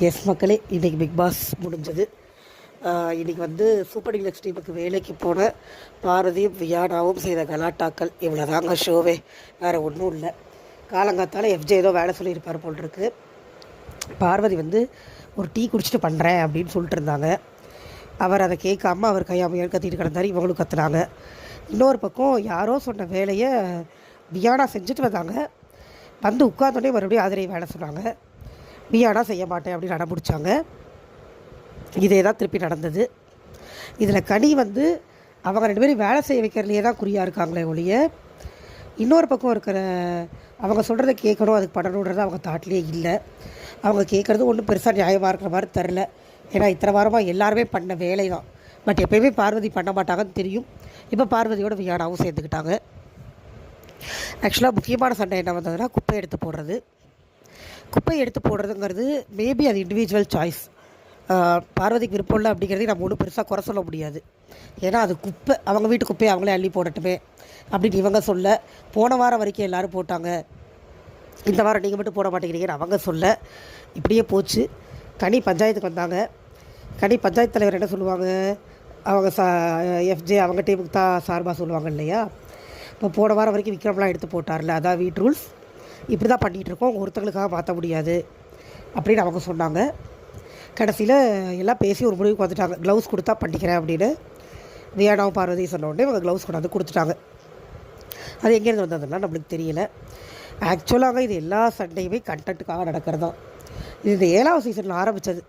S மக்களே, இன்றைக்கி big pass முடிஞ்சது. இன்றைக்கி வந்து சூப்பர் டீலக்ஸ் டீமுக்கு வேலைக்கு போன பாரதியும் வியானாவும் செய்த கலாட்டாக்கள் இவ்வளோதாங்க ஷோவே, வேறு ஒன்றும் இல்லை. காலங்காத்தால் எஃப்ஜே ஏதோ வேலை சொல்லியிருப்பார் போல் இருக்கு. பார்வதி வந்து ஒரு டீ குடிச்சிட்டு பண்ணுறேன் அப்படின்னு சொல்லிட்டு இருந்தாங்க. அவர் அதை கேட்காம அவர் கையாமையால் கத்திட்டு கிடந்தார். இவங்களும் கத்துனாங்க. இன்னொரு பக்கம் யாரோ சொன்ன வேலையை வியானா செஞ்சுட்டு வந்தாங்க. வந்து உட்காந்தோடனே மறுபடியும் ஆதரவு வேலை சொன்னாங்க. வியானா செய்ய மாட்டேன் அப்படின்னு அடம்பிடிச்சாங்க. இதே தான் திருப்பி நடந்தது. இதில் கனி வந்து அவங்க 2 பேரும் வேலை செய்ய வைக்கிறதுலையே தான் குறியாக இருக்காங்களே ஒழிய, இன்னொரு பக்கம் இருக்கிற அவங்க சொல்கிறத கேட்கணும், அதுக்கு பண்ணணுன்றது அவங்க தாட்லேயே இல்லை. அவங்க கேட்குறது ஒன்றும் பெருசாக நியாயமாக இருக்கிற மாதிரி தெரில. ஏன்னா இத்தனை வாரமாக எல்லாருமே பண்ண வேலை தான். பட் எப்போயுமே பார்வதி பண்ண மாட்டாங்கன்னு தெரியும். இப்போ பார்வதியோட வியானாவும் சேர்ந்துக்கிட்டாங்க. ஆக்சுவலாக முக்கியமான சண்டை என்ன வந்ததுன்னா, குப்பை எடுத்து போடுறது. குப்பை எடுத்து போடுறதுங்கிறது மேபி அது இண்டிவிஜுவல் சாய்ஸ். பார்வதிக்கு விருப்பம் இல்லை அப்படிங்கிறதையும் நம்ம ஒன்றும் பெருசாக குறை சொல்ல முடியாது. ஏன்னா அது குப்பை, அவங்க வீட்டு குப்பையை அவங்களே அள்ளி போடட்டுமே அப்படின்னு இவங்க சொல்ல. போன வாரம் வரைக்கும் எல்லோரும் போட்டாங்க, இந்த வாரம் நீங்கள் மட்டும் போட மாட்டேங்கிறீங்கன்னு அவங்க சொல்ல. இப்படியே போச்சு. கனி பஞ்சாயத்துக்கு வந்தாங்க. கனி பஞ்சாயத்து தலைவர் என்ன சொல்லுவாங்க, அவங்க எஃப்ஜே அவங்க டீமுக்கு தான் சார்பாக சொல்லுவாங்க இல்லையா. இப்போ போன வாரம் வரைக்கும் விக்ரம்லாம் எடுத்து போட்டார்ல, அதான் வீட் ரூல்ஸ், இப்படி தான் பண்ணிகிட்ருக்கோம், ஒருத்தங்களுக்காக மாற்ற முடியாது அப்படின்னு அவங்க சொன்னாங்க. கடைசியில் எல்லாம் பேசி ஒரு முடிவுக்கு வந்துட்டாங்க. க்ளவுஸ் கொடுத்தா பண்ணிக்கிறேன் அப்படின்னு வியானாவும் பார்வதி சொன்ன உடனே இவங்க க்ளவுஸ் கொண்டாந்து கொடுத்துட்டாங்க. அது எங்கேருந்து வந்ததுன்னா நம்மளுக்கு தெரியல. ஆக்சுவலாக இது எல்லா சண்டையுமே கண்டென்ட்டுக்காக நடக்கிறது தான். இது இந்த 7வது சீசனில் ஆரம்பித்தது.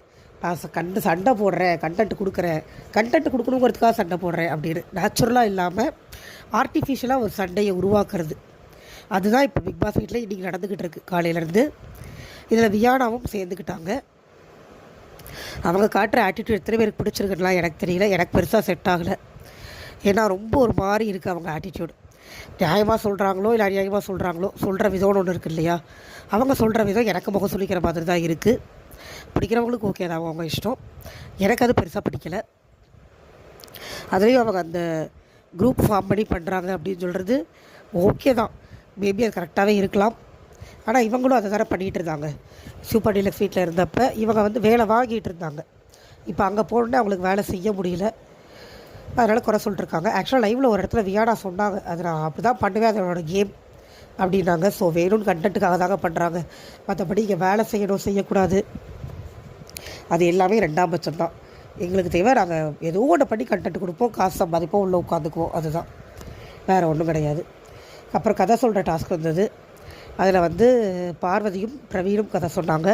நான் சண்டை போடுறேன், கண்டென்ட் கொடுக்குறேன், கண்டென்ட் கொடுக்கணுங்கிறதுக்காக சண்டை போடுறேன் அப்படின்னு நேச்சுரலாக இல்லாமல் ஆர்டிஃபிஷியலாக ஒரு சண்டையை உருவாக்குறது. அதுதான் இப்போ பிக் பாஸ் வீட்டில் இன்றைக்கி நடந்துக்கிட்டு இருக்குது காலையிலேருந்து. இதில் வியானாவும் சேர்ந்துக்கிட்டாங்க. அவங்க காட்டுற ஆட்டிடியூட் எத்தனை பேருக்கு பிடிச்சிருக்குலாம் எனக்கு தெரியல. எனக்கு பெருசாக செட் ஆகலை. ஏன்னா ரொம்ப ஒரு மாதிரி இருக்குது அவங்க ஆட்டிடியூடு. நியாயமாக சொல்கிறாங்களோ இல்லை அநியாயமாக சொல்கிறாங்களோ, சொல்கிற விதம்னு ஒன்று இருக்குது இல்லையா. அவங்க சொல்கிற விதம் எனக்கு முகம் சொல்லிக்கிற மாதிரி தான் இருக்குது. பிடிக்கிறவங்களுக்கு ஓகே தான், அவங்க இஷ்டம். எனக்கு அது பெருசாக பிடிக்கலை. அதுலேயும் அவங்க அந்த குரூப் ஃபார்ம் பண்ணி பண்ணுறாங்க அப்படின்னு சொல்கிறது ஓகே தான், மேபி அது கரெக்டாகவே இருக்கலாம். ஆனால் இவங்களும் அதை தானே பண்ணிகிட்டு இருந்தாங்க. சூப்பர் டீலக்ஸ் வீட்டில் இருந்தப்போ இவங்க வந்து வேலை வாங்கிட்டு இருந்தாங்க. இப்போ அங்கே போனோன்னே அவங்களுக்கு வேலை செய்ய முடியல, அதனால் குறை சொல்லிட்டுருக்காங்க. ஆக்சுவலாக லைவில் ஒரு இடத்துல வியானா சொன்னாங்க, அது நான் அப்படி தான் பண்ணுவேன், அதனோட கேம் அப்படின்னாங்க. ஸோ வேணும்னு கண்டென்ட்டுக்காக தாங்க பண்ணுறாங்க, மற்றபடி இங்கே வேலை செய்யணும் செய்யக்கூடாது அது எல்லாமே 2ஆம் பட்சம் தான். எங்களுக்கு தேவை நாங்கள் ஏதோ ஒன்று பண்ணி கண்டென்ட் கொடுப்போம், காசு சம்பாதிப்போம், உள்ளே உட்காந்துக்குவோம், அதுதான், வேறு ஒன்றும் கிடையாது. அப்புறம் கதை சொல்கிற டாஸ்க் வந்தது. அதில் வந்து பார்வதியும் பிரவீனும் கதை சொன்னாங்க.